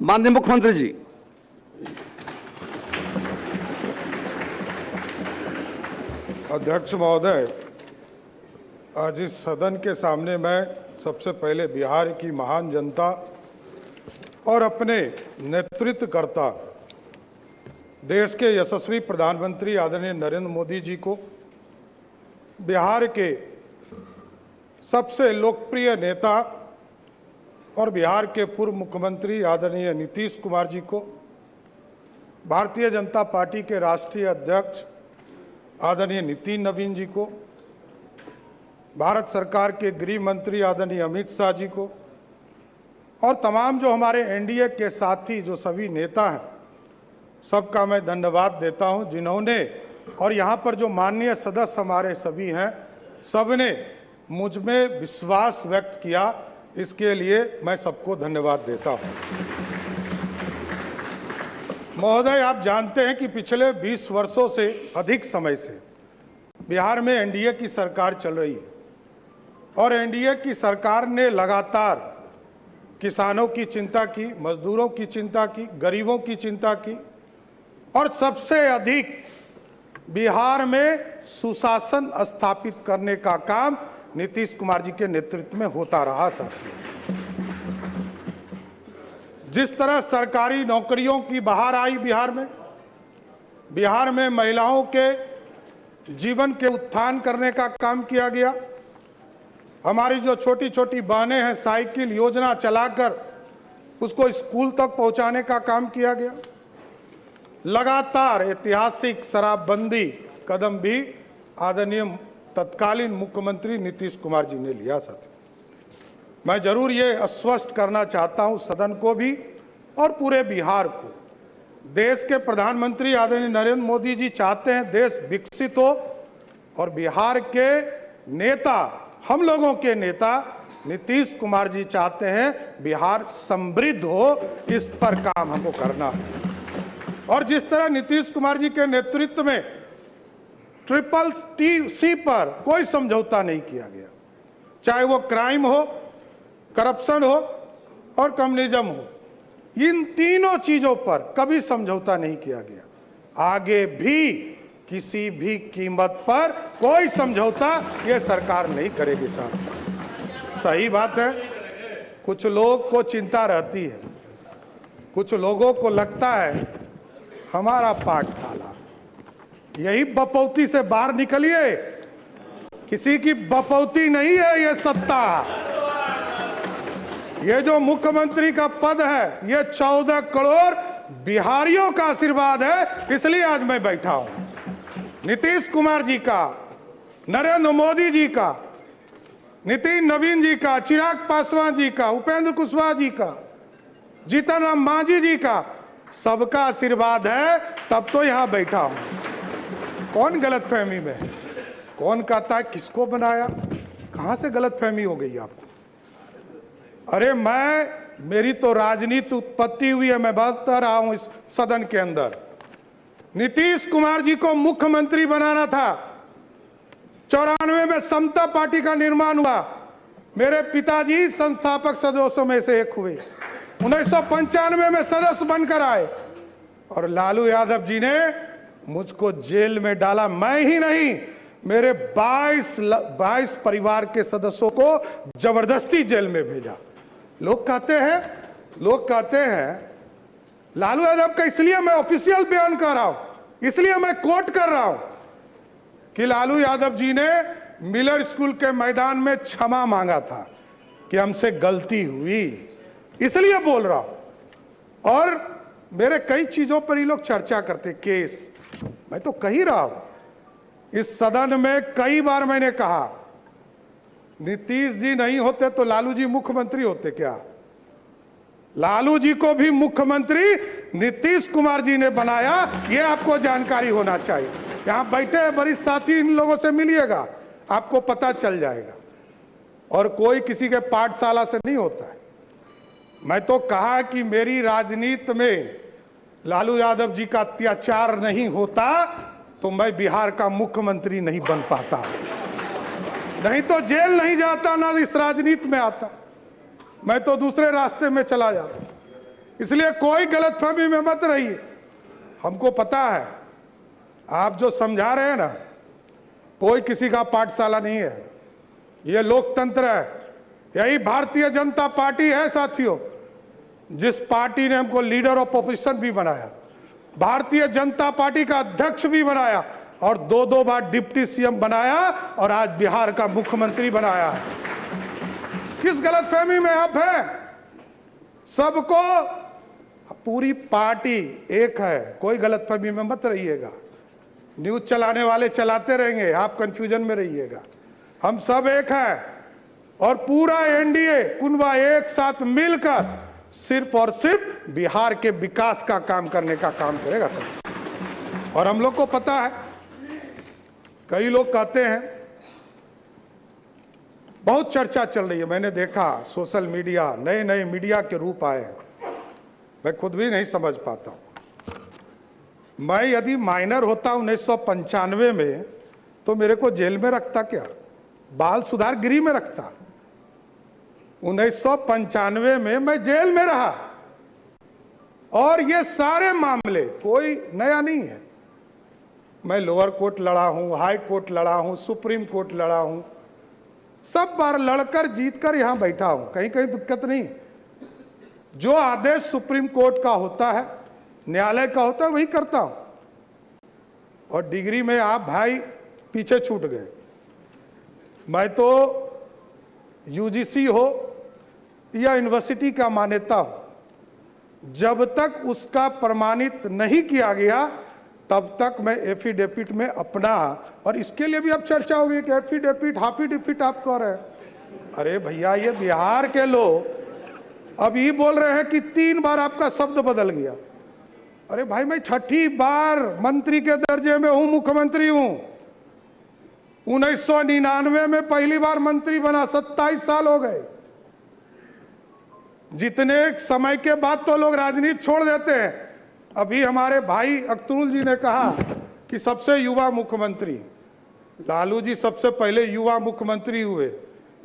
माननीय मुख्यमंत्री जी। अध्यक्ष महोदय, आज इस सदन के सामने मैं सबसे पहले बिहार की महान जनता और अपने नेतृत्वकर्ता देश के यशस्वी प्रधानमंत्री आदरणीय नरेंद्र मोदी जी को, बिहार के सबसे लोकप्रिय नेता और बिहार के पूर्व मुख्यमंत्री आदरणीय नीतीश कुमार जी को, भारतीय जनता पार्टी के राष्ट्रीय अध्यक्ष आदरणीय नितिन नवीन जी को, भारत सरकार के गृह मंत्री आदरणीय अमित शाह जी को और तमाम जो हमारे एनडीए के साथी जो सभी नेता हैं, सबका मैं धन्यवाद देता हूं, जिन्होंने और यहाँ पर जो माननीय सदस्य हमारे सभी हैं, सबने मुझ में विश्वास व्यक्त किया। इसके लिए मैं सबको धन्यवाद देता हूं। महोदय, आप जानते हैं कि पिछले 20 वर्षों से अधिक समय से बिहार में एनडीए की सरकार चल रही है और एनडीए की सरकार ने लगातार किसानों की चिंता की, मजदूरों की चिंता की, गरीबों की चिंता की और सबसे अधिक बिहार में सुशासन स्थापित करने का काम नीतीश कुमार जी के नेतृत्व में होता रहा। साथियों, जिस तरह सरकारी नौकरियों की बहार आई बिहार में महिलाओं के जीवन के उत्थान करने का काम किया गया। हमारी जो छोटी छोटी बहनें हैं, साइकिल योजना चलाकर उसको स्कूल तक पहुंचाने का काम किया गया। लगातार ऐतिहासिक शराबबंदी कदम भी आदरणीय तत्कालीन मुख्यमंत्री नीतीश कुमार जी ने लिया। साथी, मैं जरूर ये आश्वस्त करना चाहता हूं सदन को भी और पूरे बिहार को, देश के प्रधानमंत्री आदरणीय नरेंद्र मोदी जी चाहते हैं देश विकसित हो और बिहार के नेता, हम लोगों के नेता नीतीश कुमार जी चाहते हैं बिहार समृद्ध हो। इस पर काम हमको करना है और जिस तरह नीतीश कुमार जी के नेतृत्व में CCC पर कोई समझौता नहीं किया गया, चाहे वो क्राइम हो, करप्शन हो और कम्युनिज्म हो, इन तीनों चीजों पर कभी समझौता नहीं किया गया। आगे भी किसी भी कीमत पर कोई समझौता ये सरकार नहीं करेगी। साहब, सही बात है, कुछ लोग को चिंता रहती है, कुछ लोगों को लगता है हमारा पाठशाला, यही बपौती से बाहर निकलिए, किसी की बपौती नहीं है ये सत्ता। ये जो मुख्यमंत्री का पद है ये 14 करोड़ बिहारियों का आशीर्वाद है, इसलिए आज मैं बैठा हूं। नीतीश कुमार जी का, नरेंद्र मोदी जी का, नितिन नवीन जी का, चिराग पासवान जी का, उपेंद्र कुशवाहा जी का, जीतन राम मांझी जी का, सबका आशीर्वाद है, तब तो यहां बैठा हूं। कौन गलतफहमी में है? कौन कहता है किसको बनाया? कहां से गलतफहमी हो गई आपको? अरे मेरी तो राजनीति उत्पत्ति हुई है, मैं बता रहा हूं इस सदन के अंदर। नीतीश कुमार जी को मुख्यमंत्री बनाना था। 94 में समता पार्टी का निर्माण हुआ, मेरे पिताजी संस्थापक सदस्यों में से एक हुए। 1995 में सदस्य बनकर आए और लालू यादव जी ने मुझको जेल में डाला। मैं ही नहीं, मेरे 22 परिवार के सदस्यों को जबरदस्ती जेल में भेजा। लोग कहते हैं लालू यादव का, इसलिए मैं ऑफिशियल बयान कर रहा हूं, इसलिए मैं कोट कर रहा हूं कि लालू यादव जी ने मिलर स्कूल के मैदान में क्षमा मांगा था कि हमसे गलती हुई, इसलिए बोल रहा हूं। और मेरे कई चीजों पर ये लोग चर्चा करते, केस, मैं तो कह ही रहा हूं इस सदन में कई बार मैंने कहा, नीतीश जी नहीं होते तो लालू जी मुख्यमंत्री होते क्या? लालू जी को भी मुख्यमंत्री नीतीश कुमार जी ने बनाया, ये आपको जानकारी होना चाहिए। यहां बैठे वरिष्ठ साथी, इन लोगों से मिलिएगा, आपको पता चल जाएगा। और कोई किसी के पाठशाला से नहीं होता है। मैं तो कहा कि मेरी राजनीति में लालू यादव जी का अत्याचार नहीं होता तो मैं बिहार का मुख्यमंत्री नहीं बन पाता, नहीं तो जेल नहीं जाता, ना इस राजनीति में आता, मैं तो दूसरे रास्ते में चला जाता। इसलिए कोई गलतफहमी में मत रहिए। हमको पता है आप जो समझा रहे हैं ना, कोई किसी का पाठशाला नहीं है, ये लोकतंत्र है। यही भारतीय जनता पार्टी है साथियों, जिस पार्टी ने हमको लीडर ऑफ ऑपोजिशन भी बनाया, भारतीय जनता पार्टी का अध्यक्ष भी बनाया और 2-2 बार डिप्टी सीएम बनाया और आज बिहार का मुख्यमंत्री बनाया है। किस गलतफहमी में आप हैं? सबको, पूरी पार्टी एक है, कोई गलतफहमी में मत रहिएगा। न्यूज चलाने वाले चलाते रहेंगे, आप कंफ्यूजन में रहिएगा। हम सब एक हैं और पूरा एनडीए कुनबा एक साथ मिलकर सिर्फ और सिर्फ बिहार के विकास का काम करने का काम करेगा सर। और हम लोग को पता है, कई लोग कहते हैं, बहुत चर्चा चल रही है, मैंने देखा सोशल मीडिया, नए नए मीडिया के रूप आए हैं, मैं खुद भी नहीं समझ पाता हूं। मैं यदि माइनर होता 1995 में तो मेरे को जेल में रखता क्या, बाल सुधार गृह में रखता। 1995 में मैं जेल में रहा और ये सारे मामले कोई नया नहीं है। मैं लोअर कोर्ट लड़ा हूं, हाई कोर्ट लड़ा हूं, सुप्रीम कोर्ट लड़ा हूं, सब बार लड़कर जीतकर यहां बैठा हूं, कहीं कहीं दिक्कत नहीं। जो आदेश सुप्रीम कोर्ट का होता है, न्यायालय का होता है, वही करता हूं। और डिग्री में आप भाई पीछे छूट गए। मैं तो यूजीसी हो या यूनिवर्सिटी का मान्यता हो, जब तक उसका प्रमाणित नहीं किया गया तब तक मैं एफिडेविट में अपना, और इसके लिए भी अब चर्चा होगी कि एफिडेविट हाफिडेविट आप कह रहे हैं। अरे भैया, ये बिहार के लोग अब ये बोल रहे हैं कि 3 बार आपका शब्द बदल गया। अरे भाई, मैं 6ठी बार मंत्री के दर्जे में हूं, मुख्यमंत्री हूं। 1999 में पहली बार मंत्री बना, 27 साल हो गए। जितने समय के बाद तो लोग राजनीति छोड़ देते हैं। अभी हमारे भाई अख्तरुल जी ने कहा कि सबसे युवा मुख्यमंत्री, लालू जी सबसे पहले युवा मुख्यमंत्री हुए,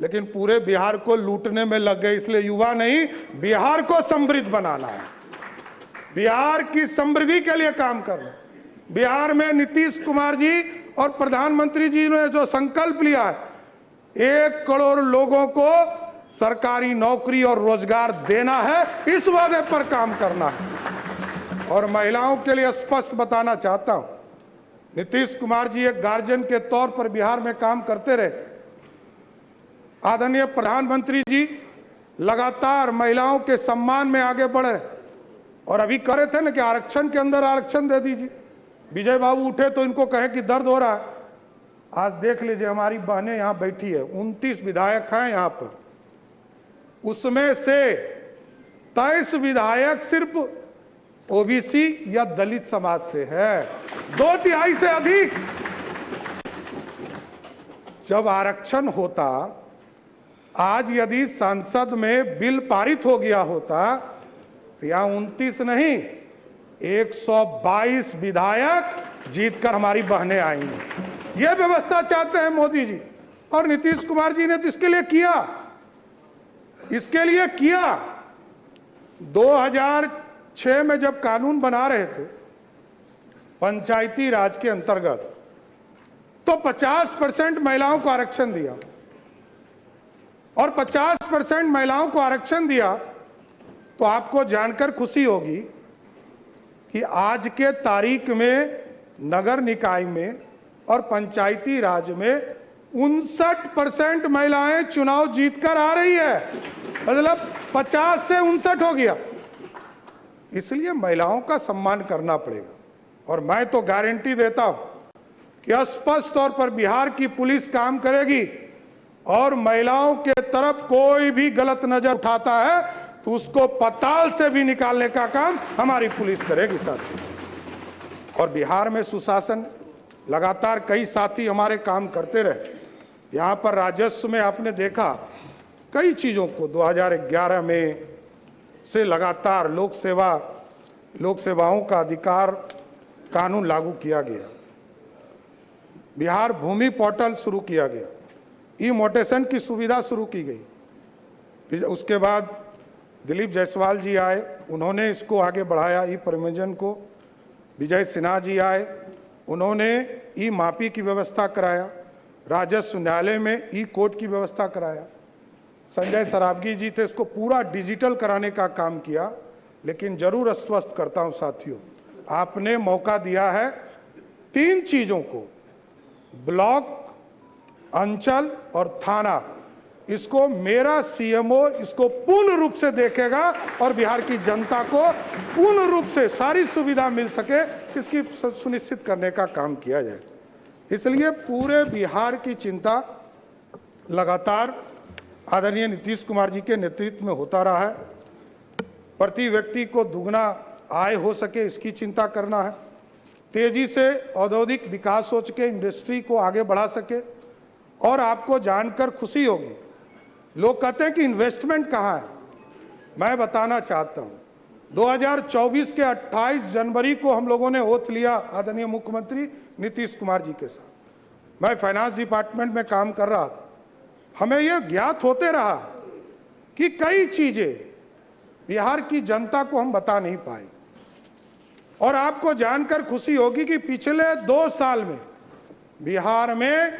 लेकिन पूरे बिहार को लूटने में लग गए। इसलिए युवा नहीं, बिहार को समृद्ध बनाना है, बिहार की समृद्धि के लिए काम करना। बिहार में नीतीश कुमार जी और प्रधानमंत्री जी ने जो संकल्प लिया है, 1 करोड़ लोगों को सरकारी नौकरी और रोजगार देना है, इस वादे पर काम करना है। और महिलाओं के लिए स्पष्ट बताना चाहता हूं, नीतीश कुमार जी एक गार्जियन के तौर पर बिहार में काम करते रहे। आदरणीय प्रधानमंत्री जी लगातार महिलाओं के सम्मान में आगे बढ़े और अभी कह रहे थे ना कि आरक्षण के अंदर आरक्षण दे दीजिए। विजय बाबू उठे तो इनको कहे कि दर्द हो रहा है। आज देख लीजिए, हमारी बहनें यहां बैठी है, 29 विधायक हैं यहां पर, उसमें से 23 विधायक सिर्फ ओबीसी या दलित समाज से है, 2/3 से अधिक। जब आरक्षण होता, आज यदि संसद में बिल पारित हो गया होता तो यहां 29 नहीं, 122 विधायक जीतकर हमारी बहनें आएंगी। यह व्यवस्था चाहते हैं मोदी जी और नीतीश कुमार जी ने तो इसके लिए किया, इसके लिए किया। 2006 में जब कानून बना रहे थे पंचायती राज के अंतर्गत, तो 50% महिलाओं को आरक्षण दिया, और 50% महिलाओं को आरक्षण दिया तो आपको जानकर खुशी होगी कि आज के तारीख में नगर निकाय में और पंचायती राज में 59% महिलाएं चुनाव जीतकर आ रही है। मतलब 50 से 59 हो गया। इसलिए महिलाओं का सम्मान करना पड़ेगा। और मैं तो गारंटी देता हूं कि स्पष्ट तौर पर बिहार की पुलिस काम करेगी और महिलाओं के तरफ कोई भी गलत नजर उठाता है तो उसको पताल से भी निकालने का काम हमारी पुलिस करेगी साथी। और बिहार में सुशासन, लगातार कई साथी हमारे काम करते रहे। यहाँ पर राजस्व में आपने देखा कई चीज़ों को 2011 में से लगातार लोक सेवाओं का अधिकार कानून लागू किया गया। बिहार भूमि पोर्टल शुरू किया गया, ई मोटेशन की सुविधा शुरू की गई। उसके बाद दिलीप जायसवाल जी आए, उन्होंने इसको आगे बढ़ाया, ई परिवहन को। विजय सिन्हा जी आए, उन्होंने ई मापी की व्यवस्था कराया। राजस्व न्यायालय में ई कोर्ट की व्यवस्था कराया। संजय सरावगी जी थे, इसको पूरा डिजिटल कराने का काम किया। लेकिन जरूर आश्वस्त करता हूं साथियों, आपने मौका दिया है 3 चीजों को, ब्लॉक, अंचल और थाना, इसको मेरा सीएमओ इसको पूर्ण रूप से देखेगा और बिहार की जनता को पूर्ण रूप से सारी सुविधा मिल सके, इसकी सुनिश्चित करने का काम किया जाए। इसलिए पूरे बिहार की चिंता लगातार आदरणीय नीतीश कुमार जी के नेतृत्व में होता रहा है। प्रति व्यक्ति को दुगना आय हो सके, इसकी चिंता करना है। तेजी से औद्योगिक विकास हो सके, इंडस्ट्री को आगे बढ़ा सके। और आपको जानकर खुशी होगी, लोग कहते हैं कि इन्वेस्टमेंट कहाँ है। मैं बताना चाहता हूँ, 2024 के 28 जनवरी को हम लोगों ने ओथ लिया आदरणीय मुख्यमंत्री नीतीश कुमार जी के साथ। मैं फाइनेंस डिपार्टमेंट में काम कर रहा था। हमें यह ज्ञात होते रहा कि कई चीजें बिहार की जनता को हम बता नहीं पाए। और आपको जानकर खुशी होगी कि पिछले 2 साल में बिहार में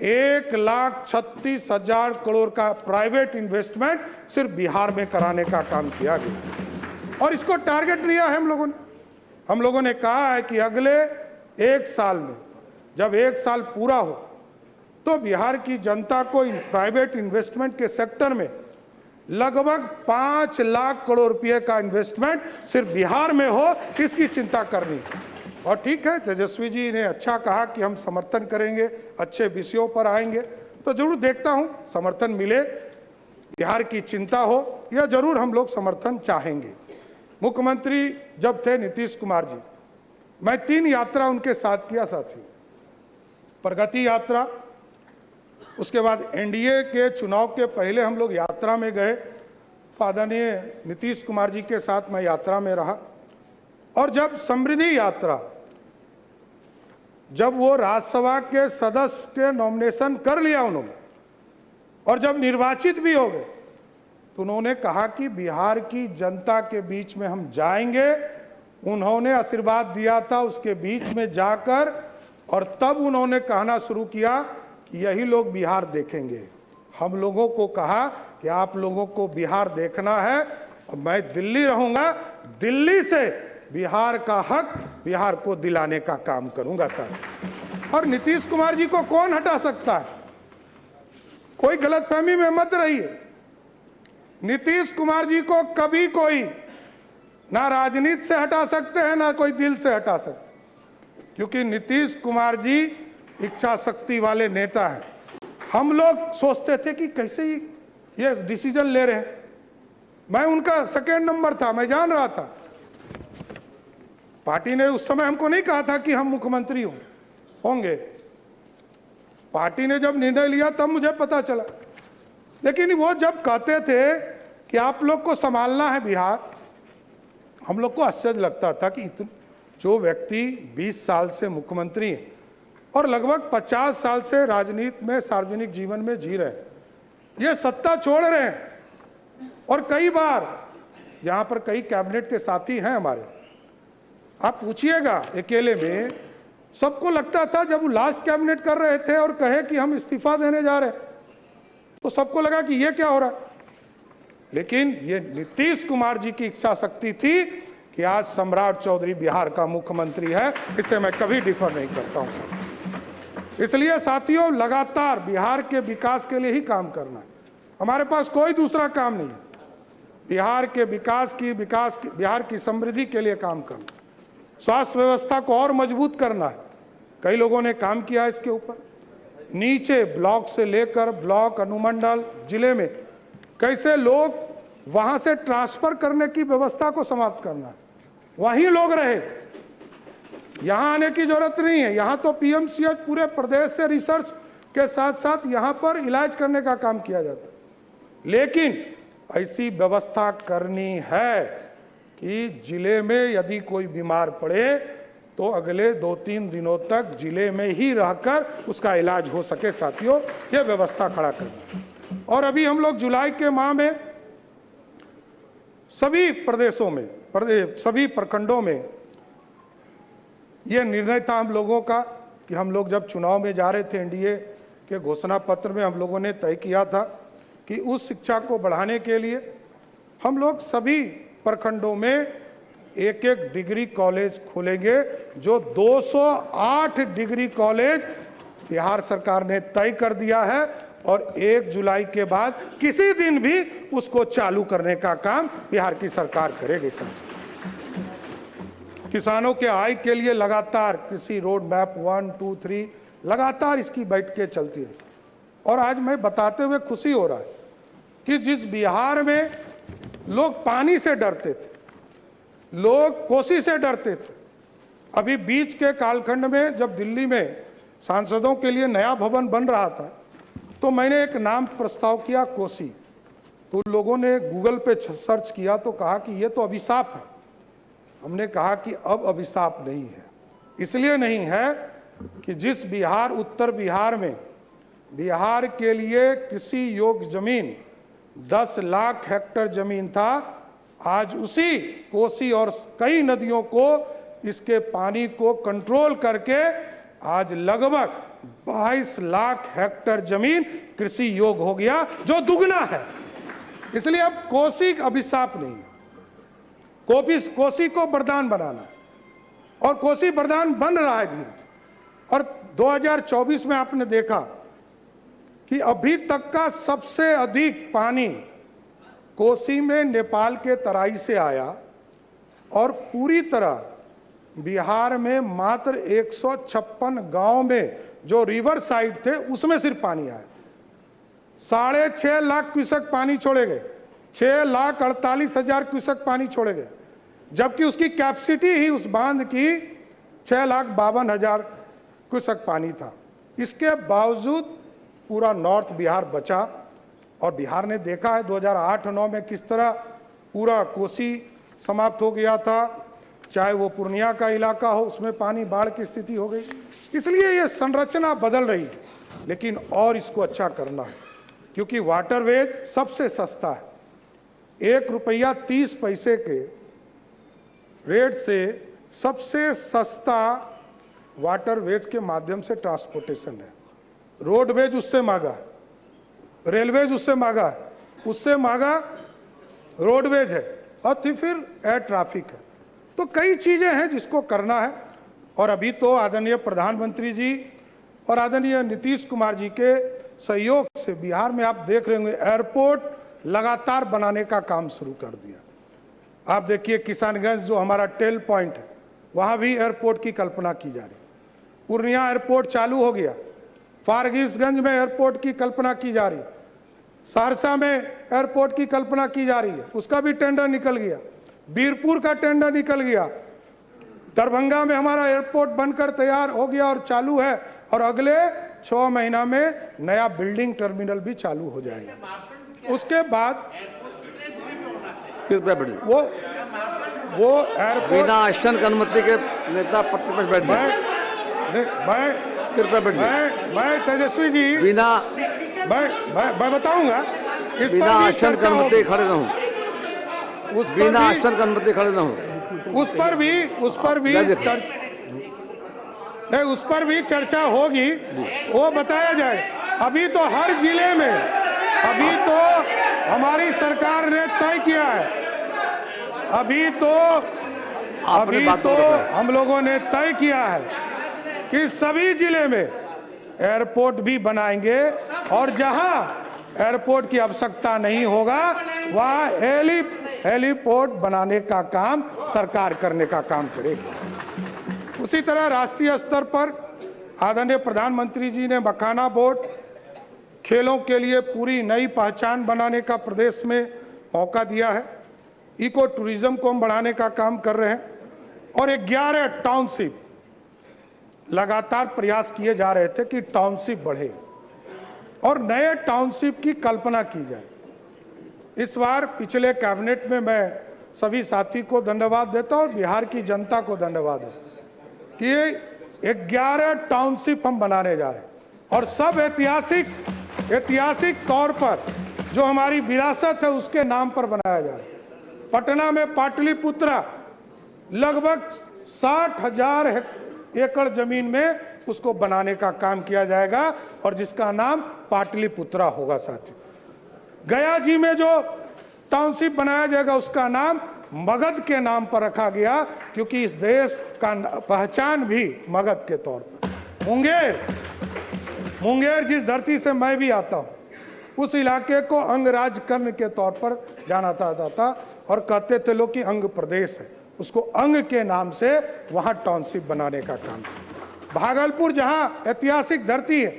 1,36,000 करोड़ का प्राइवेट इन्वेस्टमेंट सिर्फ बिहार में कराने का काम किया गया। और इसको टारगेट लिया है हम लोगों ने कहा है कि अगले 1 साल में, जब 1 साल पूरा हो, तो बिहार की जनता को इन प्राइवेट इन्वेस्टमेंट के सेक्टर में लगभग 5 लाख करोड़ रुपए का इन्वेस्टमेंट सिर्फ बिहार में हो, इसकी चिंता करनी है। और ठीक है, तेजस्वी जी ने अच्छा कहा कि हम समर्थन करेंगे, अच्छे विषयों पर आएंगे, तो जरूर देखता हूं समर्थन मिले, बिहार की चिंता हो, यह जरूर हम लोग समर्थन चाहेंगे। मुख्यमंत्री जब थे नीतीश कुमार जी, मैं 3 यात्रा उनके साथ किया साथियों। प्रगति यात्रा, उसके बाद एनडीए के चुनाव के पहले हम लोग यात्रा में गए, आदरणीय नीतीश कुमार जी के साथ मैं यात्रा में रहा। और जब समृद्धि यात्रा, जब वो राज्यसभा के सदस्य के नॉमिनेशन कर लिया उन्होंने और जब निर्वाचित भी हो गए, तो उन्होंने कहा कि बिहार की जनता के बीच में हम जाएंगे। उन्होंने आशीर्वाद दिया था उसके बीच में जाकर, और तब उन्होंने कहना शुरू किया कि यही लोग बिहार देखेंगे। हम लोगों को कहा कि आप लोगों को बिहार देखना है, और मैं दिल्ली रहूंगा, दिल्ली से बिहार का हक बिहार को दिलाने का काम करूंगा सर। और नीतीश कुमार जी को कौन हटा सकता है? कोई गलतफहमी में मत रहिए। नीतीश कुमार जी को कभी कोई ना राजनीति से हटा सकते हैं, ना कोई दिल से हटा सकते, क्योंकि नीतीश कुमार जी इच्छा शक्ति वाले नेता हैं। हम लोग सोचते थे कि कैसे ये डिसीजन ले रहे हैं। मैं उनका सेकेंड नंबर था, मैं जान रहा था। पार्टी ने उस समय हमको नहीं कहा था कि हम मुख्यमंत्री होंगे। पार्टी ने जब निर्णय लिया तब मुझे पता चला। लेकिन वो जब कहते थे कि आप लोग को संभालना है बिहार, हम लोग को आश्चर्य लगता था कि जो व्यक्ति 20 साल से मुख्यमंत्री हैं और लगभग 50 साल से राजनीति में, सार्वजनिक जीवन में जी रहे हैं, ये सत्ता छोड़ रहे हैं। और कई बार यहाँ पर कई कैबिनेट के साथी हैं हमारे, आप पूछिएगा, अकेले में सबको लगता था जब वो लास्ट कैबिनेट कर रहे थे और कहे कि हम इस्तीफा देने जा रहे हैं, तो सबको लगा कि ये क्या हो रहा है। लेकिन ये नीतीश कुमार जी की इच्छा शक्ति थी कि आज सम्राट चौधरी बिहार का मुख्यमंत्री है, इससे मैं कभी डिफर नहीं करता हूं सर। इसलिए साथियों, लगातार बिहार के विकास के लिए ही काम करना है, हमारे पास कोई दूसरा काम नहीं है। बिहार के विकास की बिहार की समृद्धि के लिए काम करना, स्वास्थ्य व्यवस्था को और मजबूत करना है। कई लोगों ने काम किया इसके ऊपर, नीचे ब्लॉक से लेकर ब्लॉक, अनुमंडल, जिले में कैसे लोग वहां से ट्रांसफर करने की व्यवस्था को समाप्त करना है, वहीं लोग रहे, यहां आने की जरूरत नहीं है। यहां तो पीएमसीएच पूरे प्रदेश से रिसर्च के साथ साथ यहां पर इलाज करने का काम किया जाता है। लेकिन ऐसी व्यवस्था करनी है कि जिले में यदि कोई बीमार पड़े तो अगले 2-3 दिनों तक जिले में ही रहकर उसका इलाज हो सके। साथियों, यह व्यवस्था खड़ा करना। और अभी हम लोग जुलाई के माह में सभी प्रदेशों में, सभी प्रखंडों में ये निर्णय था हम लोगों का कि हम लोग जब चुनाव में जा रहे थे, एनडीए के घोषणा पत्र में हम लोगों ने तय किया था कि उस शिक्षा को बढ़ाने के लिए हम लोग सभी प्रखंडों में एक एक डिग्री कॉलेज खोलेंगे। जो 208 डिग्री कॉलेज बिहार सरकार ने तय कर दिया है और 1 जुलाई के बाद किसी दिन भी उसको चालू करने का काम बिहार की सरकार करेगी। सर, किसानों के आय के लिए लगातार कृषि रोड मैप 1, 2, 3 लगातार इसकी बैठकें चलती रही। और आज मैं बताते हुए खुशी हो रहा है कि जिस बिहार में लोग पानी से डरते थे, लोग कोसी से डरते थे, अभी बीच के कालखंड में जब दिल्ली में सांसदों के लिए नया भवन बन रहा था तो मैंने एक नाम प्रस्ताव किया, कोसी। तो लोगों ने गूगल पे सर्च किया तो कहा कि ये तो अभिशाप है। हमने कहा कि अब अभिशाप नहीं है। इसलिए नहीं है कि जिस बिहार, उत्तर बिहार में बिहार के लिए कृषि योग्य जमीन 10 लाख हेक्टेयर जमीन था, आज उसी कोसी और कई नदियों को, इसके पानी को कंट्रोल करके आज लगभग 22 लाख हेक्टेयर जमीन कृषि योग्य हो गया, जो दुगना है। इसलिए अब कोसी अभिशाप नहीं है, कोसी को वरदान बनाना है और कोसी वरदान बन रहा है धीरे। और 2024 में आपने देखा कि अभी तक का सबसे अधिक पानी कोसी में नेपाल के तराई से आया और पूरी तरह बिहार में मात्र 156 गांव में जो रिवर साइड थे उसमें सिर्फ पानी आया। 6.5 लाख क्यूसेक पानी छोड़े गए, 6,48,000 क्यूसेक पानी छोड़े गए, जबकि उसकी कैपेसिटी ही उस बांध की 6,52,000 क्यूसेक पानी था। इसके बावजूद पूरा नॉर्थ बिहार बचा और बिहार ने देखा है 2008-9 में किस तरह पूरा कोसी समाप्त हो गया था, चाहे वो पूर्णिया का इलाका हो, उसमें पानी बाढ़ की स्थिति हो गई। इसलिए ये संरचना बदल रही है, लेकिन और इसको अच्छा करना है, क्योंकि वाटरवेज सबसे सस्ता है। 1 रुपया 30 पैसे के रेट से सबसे सस्ता वाटरवेज के माध्यम से ट्रांसपोर्टेशन है। रोडवेज उससे महंगा है, रेलवेज उससे महंगा है, उससे महंगा रोडवेज है और फिर एयर ट्रैफिक है। तो कई चीजें हैं जिसको करना है। और अभी तो आदरणीय प्रधानमंत्री जी और आदरणीय नीतीश कुमार जी के सहयोग से बिहार में आप देख रहे होंगे एयरपोर्ट लगातार बनाने का काम शुरू कर दिया। आप देखिए किसानगंज जो हमारा टेल पॉइंट है, वहाँ भी एयरपोर्ट की कल्पना की जा रही। पूर्णिया एयरपोर्ट चालू हो गया, फारबिसगंज में एयरपोर्ट की कल्पना की जा रही, सहरसा में एयरपोर्ट की कल्पना की जा रही है, उसका भी टेंडर निकल गया, बीरपुर का टेंडर निकल गया, दरभंगा में हमारा एयरपोर्ट बनकर तैयार हो गया और चालू है, और अगले 6 महीना में नया बिल्डिंग टर्मिनल भी चालू हो जाएगा। उसके बाद वो एयरपोर्ट बिना आश्वासन की अनुमति के नेता प्रतिपक्ष बैठ मैं तेजस्वी जी बिना मैं बताऊंगा, इस बिना पर भी आश्वासन की चर्चा अनुमति होगी, खड़े रहूं, बिना आश्वासन की अनुमति खड़े रहूं, उस पर भी चर्चा होगी, वो बताया जाए। अभी तो हर जिले में, अभी तो हमारी सरकार ने तय किया है, अभी तो हम लोगों ने तय किया है कि सभी जिले में एयरपोर्ट भी बनाएंगे और जहां एयरपोर्ट की आवश्यकता नहीं होगा वहां हेलीपोर्ट बनाने का काम सरकार करने का काम करेगी। उसी तरह राष्ट्रीय स्तर पर आदरणीय प्रधानमंत्री जी ने मखाना बोर्ड, खेलों के लिए पूरी नई पहचान बनाने का प्रदेश में मौका दिया है। इको टूरिज्म को हम बढ़ाने का काम कर रहे हैं और 11 टाउनशिप लगातार प्रयास किए जा रहे थे कि टाउनशिप बढ़े और नए टाउनशिप की कल्पना की जाए। इस बार पिछले कैबिनेट में मैं सभी साथी को धन्यवाद देता हूं और बिहार की जनता को धन्यवाद है कि 11 टाउनशिप हम बनाने जा रहे हैं और सब ऐतिहासिक तौर पर जो हमारी विरासत है उसके नाम पर बनाया जा रहा है। पटना में पाटलिपुत्रा लगभग 60,000 एकड़ जमीन में उसको बनाने का काम किया जाएगा और जिसका नाम पाटलिपुत्रा होगा साथियों। गया जी में जो टाउनशिप बनाया जाएगा उसका नाम मगध के नाम पर रखा गया, क्योंकि इस देश का पहचान भी मगध के तौर पर। मुंगेर जिस धरती से मैं भी आता हूं, उस इलाके को अंगराज कर्ण के तौर पर जाना जाता था और कहते थे लोग कि अंग प्रदेश है, उसको अंग के नाम से वहां टाउनशिप बनाने का काम। भागलपुर जहां ऐतिहासिक धरती है,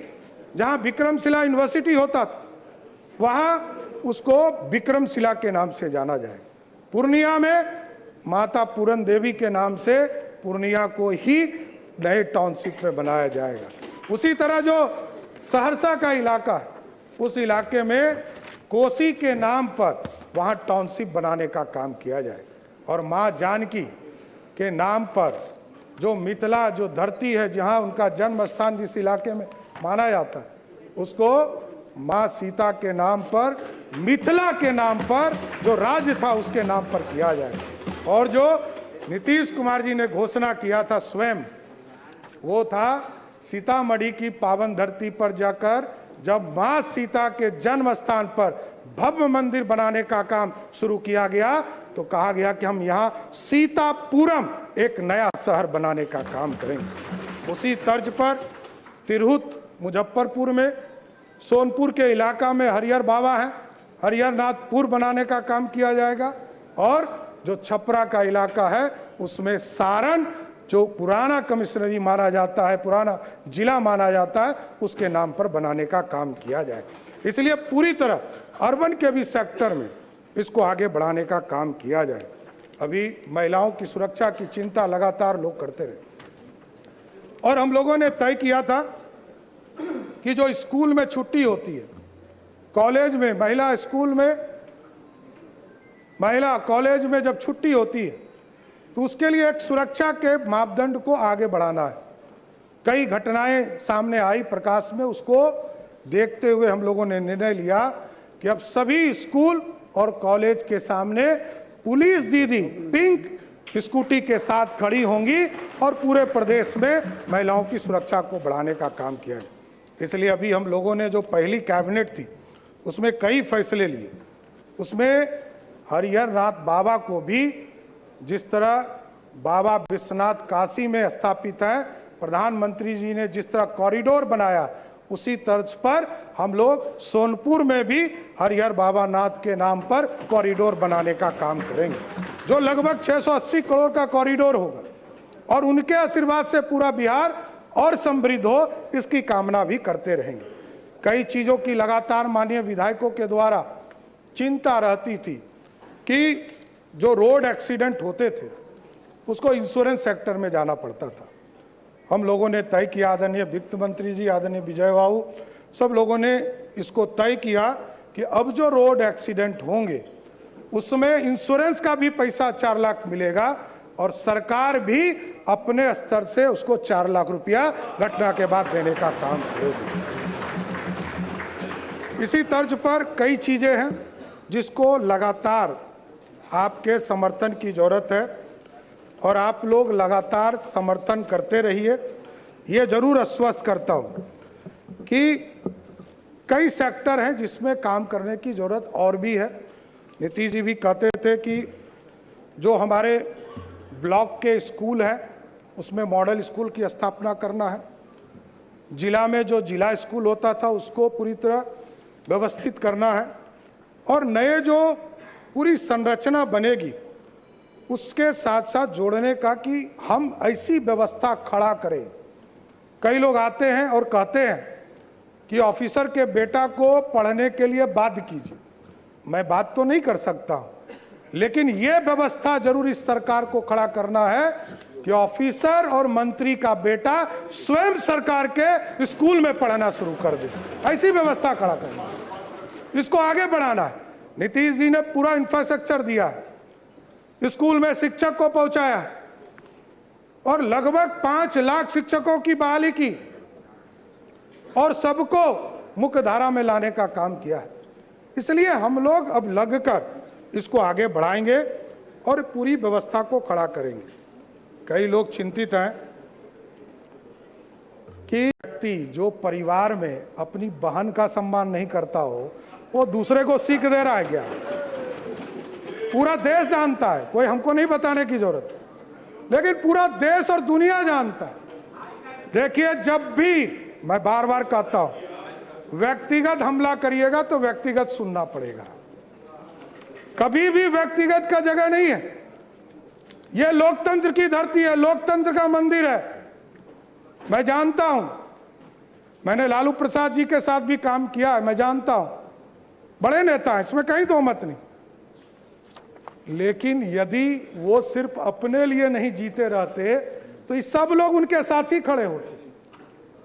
जहां विक्रमशिला यूनिवर्सिटी होता था, वहां उसको विक्रमशिला के नाम से जाना जाएगा। पूर्णिया में माता पूरन देवी के नाम से पूर्णिया को ही नए टाउनशिप में बनाया जाएगा। उसी तरह जो सहरसा का इलाका है, उस इलाके में कोसी के नाम पर वहां टाउनशिप बनाने का काम किया जाएगा। और मां जानकी के नाम पर जो मिथिला जो धरती है, जहां उनका जन्म स्थान जिस इलाके में माना जाता है, उसको मां सीता के नाम पर, मिथिला के नाम पर जो राज्य था उसके नाम पर किया जाएगा। और जो नीतीश कुमार जी ने घोषणा किया था स्वयं, वो था सीतामढ़ी की पावन धरती पर जाकर जब मां सीता के जन्म स्थान पर भव्य मंदिर बनाने का काम शुरू किया गया, तो कहा गया कि हम यहाँ सीतापुरम एक नया शहर बनाने का काम करेंगे। उसी तर्ज पर तिरहुत मुजफ्फरपुर में, सोनपुर के इलाका में हरिहर बाबा हैं, हरिहरनाथपुर बनाने का काम किया जाएगा। और जो छपरा का इलाका है उसमें सारण, जो पुराना कमिश्नरी माना जाता है, पुराना जिला माना जाता है, उसके नाम पर बनाने का काम किया जाएगा। इसलिए पूरी तरह अर्बन के भी सेक्टर में इसको आगे बढ़ाने का काम किया जाए। अभी महिलाओं की सुरक्षा की चिंता लगातार लोग करते रहे और हम लोगों ने तय किया था कि जो स्कूल में छुट्टी होती है, कॉलेज में, महिला स्कूल में, महिला कॉलेज में जब छुट्टी होती है तो उसके लिए एक सुरक्षा के मापदंड को आगे बढ़ाना है। कई घटनाएं सामने आई प्रकाश में, उसको देखते हुए हम लोगों ने निर्णय लिया कि अब सभी स्कूल और कॉलेज के सामने पुलिस दीदी पिंक स्कूटी के साथ खड़ी होंगी और पूरे प्रदेश में महिलाओं की सुरक्षा को बढ़ाने का काम किया है। इसलिए अभी हम लोगों ने जो पहली कैबिनेट थी उसमें कई फैसले लिए। उसमें हरिहरनाथ बाबा को भी, जिस तरह बाबा विश्वनाथ काशी में स्थापित है, प्रधानमंत्री जी ने जिस तरह कॉरिडोर बनाया, उसी तर्ज पर हम लोग सोनपुर में भी हरिहर बाबा नाथ के नाम पर कॉरिडोर बनाने का काम करेंगे, जो लगभग 680 करोड़ का कॉरिडोर होगा। और उनके आशीर्वाद से पूरा बिहार और समृद्ध हो, इसकी कामना भी करते रहेंगे। कई चीज़ों की लगातार माननीय विधायकों के द्वारा चिंता रहती थी कि जो रोड एक्सीडेंट होते थे उसको इंश्योरेंस सेक्टर में जाना पड़ता था। हम लोगों ने तय किया, आदरणीय वित्त मंत्री जी, आदरणीय विजय बाबू, सब लोगों ने इसको तय किया कि अब जो रोड एक्सीडेंट होंगे उसमें इंश्योरेंस का भी पैसा 4 लाख मिलेगा और सरकार भी अपने स्तर से उसको 4 लाख रुपया घटना के बाद देने का काम करेगी। इसी तर्ज पर कई चीजें हैं जिसको लगातार आपके समर्थन की जरूरत है और आप लोग लगातार समर्थन करते रहिए। ये जरूर आश्वस्त करता हूँ कि कई सेक्टर हैं जिसमें काम करने की जरूरत और भी है। नीतीश जी भी कहते थे कि जो हमारे ब्लॉक के स्कूल हैं उसमें मॉडल स्कूल की स्थापना करना है। जिला में जो जिला स्कूल होता था उसको पूरी तरह व्यवस्थित करना है और नए जो पूरी संरचना बनेगी उसके साथ साथ जोड़ने का कि हम ऐसी व्यवस्था खड़ा करें। कई लोग आते हैं और कहते हैं कि ऑफिसर के बेटा को पढ़ने के लिए बाध्य कीजिए। मैं बात तो नहीं कर सकता, लेकिन ये व्यवस्था जरूर इस सरकार को खड़ा करना है कि ऑफिसर और मंत्री का बेटा स्वयं सरकार के स्कूल में पढ़ना शुरू कर दे। ऐसी व्यवस्था खड़ा करना है, इसको आगे बढ़ाना है। नीतीश जी ने पूरा इंफ्रास्ट्रक्चर दिया है, स्कूल में शिक्षक को पहुंचाया है और लगभग 5 लाख शिक्षकों की बहाली की और सबको मुख्य धारा में लाने का काम किया है। इसलिए हम लोग अब लगकर इसको आगे बढ़ाएंगे और पूरी व्यवस्था को खड़ा करेंगे। कई लोग चिंतित हैं कि व्यक्ति जो परिवार में अपनी बहन का सम्मान नहीं करता हो वो दूसरे को सीख दे रहा है क्या? पूरा देश जानता है, कोई हमको नहीं बताने की जरूरत, लेकिन पूरा देश और दुनिया जानता है। देखिए, जब भी, मैं बार बार कहता हूं, व्यक्तिगत हमला करिएगा तो व्यक्तिगत सुनना पड़ेगा। कभी भी व्यक्तिगत का जगह नहीं है। यह लोकतंत्र की धरती है, लोकतंत्र का मंदिर है। मैं जानता हूं, मैंने लालू प्रसाद जी के साथ भी काम किया है, मैं जानता हूं, बड़े नेता हैं, इसमें कहीं दो मत नहीं। लेकिन यदि वो सिर्फ अपने लिए नहीं जीते रहते तो ये सब लोग उनके साथ ही खड़े होते।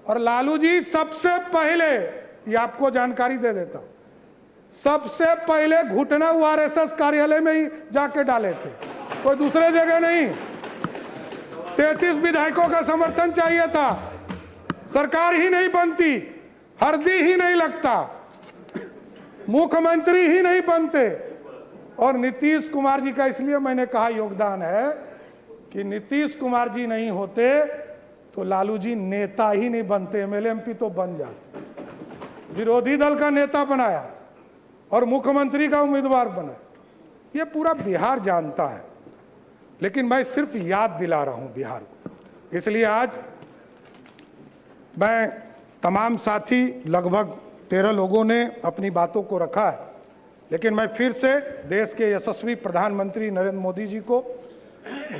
और लालू जी सबसे पहले, ये आपको जानकारी दे देता हूं, सबसे पहले घुटना आरएसएस कार्यालय में ही जाके डाले थे, कोई दूसरे जगह नहीं। 33 विधायकों का समर्थन चाहिए था, सरकार ही नहीं बनती, हरदी ही नहीं लगता, मुख्यमंत्री ही नहीं बनते। और नीतीश कुमार जी का इसलिए मैंने कहा योगदान है कि नीतीश कुमार जी नहीं होते तो लालू जी नेता ही नहीं बनते, एमएलए एमपी तो बन जाते। विरोधी दल का नेता बनाया और मुख्यमंत्री का उम्मीदवार बना, ये पूरा बिहार जानता है। लेकिन मैं सिर्फ याद दिला रहा हूं बिहार को। इसलिए आज मैं, तमाम साथी, लगभग 13 लोगों ने अपनी बातों को रखा है, लेकिन मैं फिर से देश के यशस्वी प्रधानमंत्री नरेंद्र मोदी जी को,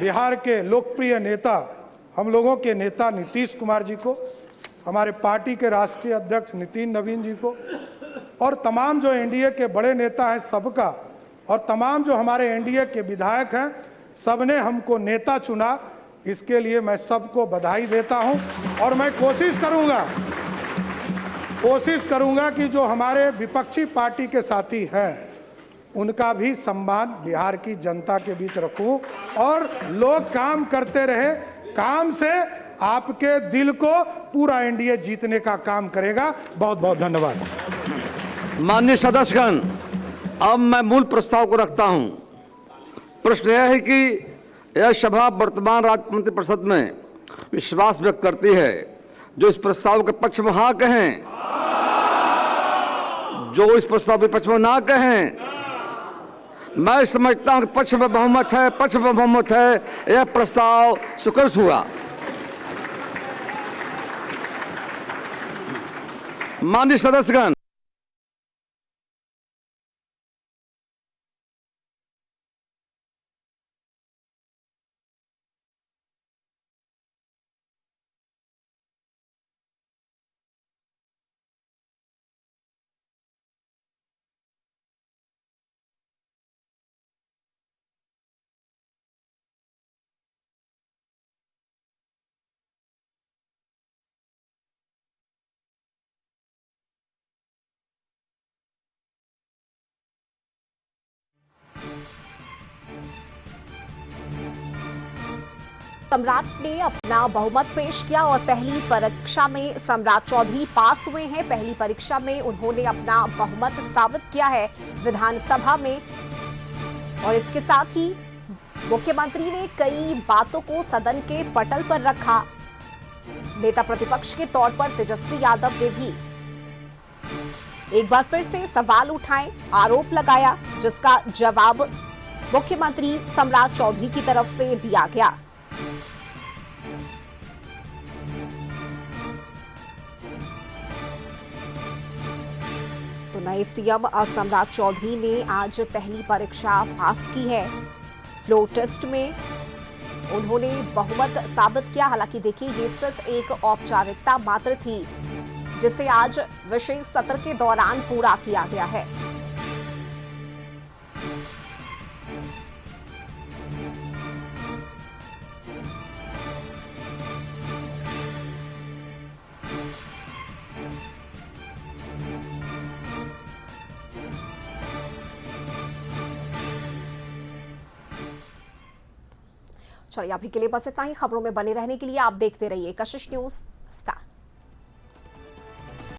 बिहार के लोकप्रिय नेता, हम लोगों के नेता नीतीश कुमार जी को, हमारे पार्टी के राष्ट्रीय अध्यक्ष नितिन नवीन जी को, और तमाम जो एनडीए के बड़े नेता हैं सबका, और तमाम जो हमारे एनडीए के विधायक हैं, सबने हमको नेता चुना, इसके लिए मैं सबको बधाई देता हूं। और मैं कोशिश करूंगा कि जो हमारे विपक्षी पार्टी के साथी हैं उनका भी सम्मान बिहार की जनता के बीच रखूं, और लोग काम करते रहे, काम से आपके दिल को पूरा एनडीए जीतने का काम करेगा। बहुत बहुत धन्यवाद। माननीय सदस्यगण, अब मैं मूल प्रस्ताव को रखता हूं। प्रश्न यह है कि यह सभा वर्तमान राज्य मंत्रिपरिषद में विश्वास व्यक्त करती है। जो इस प्रस्ताव के पक्ष में हाँ कहें, जो इस प्रस्ताव के पक्ष में ना कहें। मैं समझता हूं कि पक्ष में बहुमत है, पक्ष में बहुमत है, यह प्रस्ताव स्वीकृत हुआ। माननीय सदस्यगण, सम्राट ने अपना बहुमत पेश किया और पहली परीक्षा में सम्राट चौधरी पास हुए हैं। पहली परीक्षा में उन्होंने अपना बहुमत साबित किया है विधानसभा में। और इसके साथ ही मुख्यमंत्री ने कई बातों को सदन के पटल पर रखा। नेता प्रतिपक्ष के तौर पर तेजस्वी यादव ने भी एक बार फिर से सवाल उठाए, आरोप लगाया, जिसका जवाब मुख्यमंत्री सम्राट चौधरी की तरफ से दिया गया। तो नए सीएम सम्राट चौधरी ने आज पहली परीक्षा पास की है। फ्लोर टेस्ट में उन्होंने बहुमत साबित किया। हालांकि देखिए, ये सिर्फ एक औपचारिकता मात्र थी, जिसे आज विशेष सत्र के दौरान पूरा किया गया है। चलिए, अभी के लिए बस इतना ही। खबरों में बने रहने के लिए आप देखते रहिए कशिश न्यूज।